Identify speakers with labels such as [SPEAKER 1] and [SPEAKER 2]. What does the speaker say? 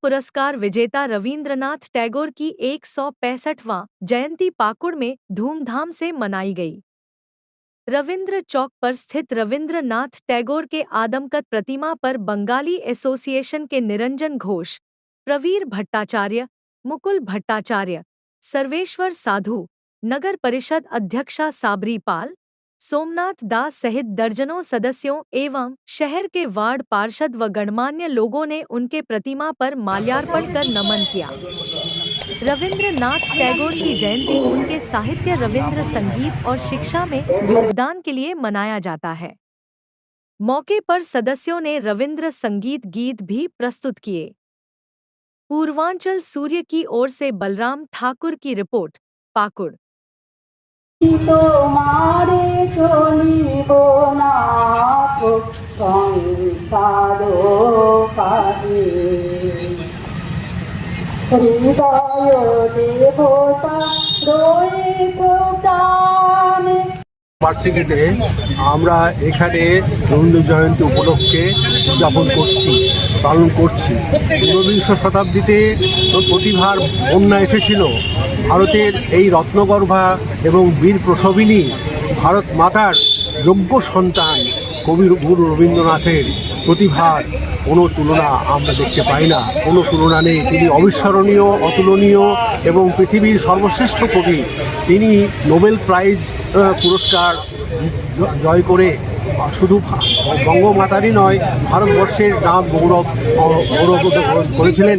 [SPEAKER 1] पुरस्कार विजेता रवींद्रनाथ टैगोर की 165वां जयंती पाकुड़ में धूमधाम से मनाई गई। रविंद्र चौक पर स्थित रविंद्रनाथ टैगोर के आदमकद प्रतिमा पर बंगाली एसोसिएशन के निरंजन घोष, प्रवीर भट्टाचार्य, मुकुल भट्टाचार्य, सर्वेश्वर साधु, नगर परिषद अध्यक्षा साबरी पाल, सोमनाथ दास सहित दर्जनों सदस्यों एवं शहर के वार्ड पार्षद व गणमान्य लोगों ने उनके प्रतिमा पर माल्यार्पण कर नमन किया। रविंद्रनाथ टैगोर की जयंती उनके साहित्य, रविंद्र संगीत और शिक्षा में योगदान के लिए मनाया जाता है। मौके पर सदस्यों ने रविंद्र संगीत गीत भी प्रस्तुत किए। पूर्वांचल सूर्य की ओर से बलराम ठाकुर की रिपोर्ट, पाकुड़।
[SPEAKER 2] তোমারে চলিব না সংসার কাজে হৃদয় দেবতা রয়েছ প্রাণে।
[SPEAKER 3] বার্ষিকীতে আমরা এখানে রবীন্দ্র জয়ন্তী উপলক্ষে উদযাপন পালন করছি। ঊনবিংশ শতাব্দীতে প্রতিভার বন্যা এসেছিল। ভারতের এই রত্নগর্ভা এবং বীর প্রসবিনী ভারত মাতার যোগ্য সন্তান কবি গুরু রবীন্দ্রনাথের প্রতিভার কোনো তুলনা আমরা দেখতে পাই না, কোনো তুলনা নেই। তিনি অবিস্মরণীয়, অতুলনীয় এবং পৃথিবীর সর্বশ্রেষ্ঠ কবি। তিনি নোবেল প্রাইজ পুরস্কার জয় করে শুধু বঙ্গমাতারই নয়, ভারতবর্ষের নাম গৌরব করেছিলেন।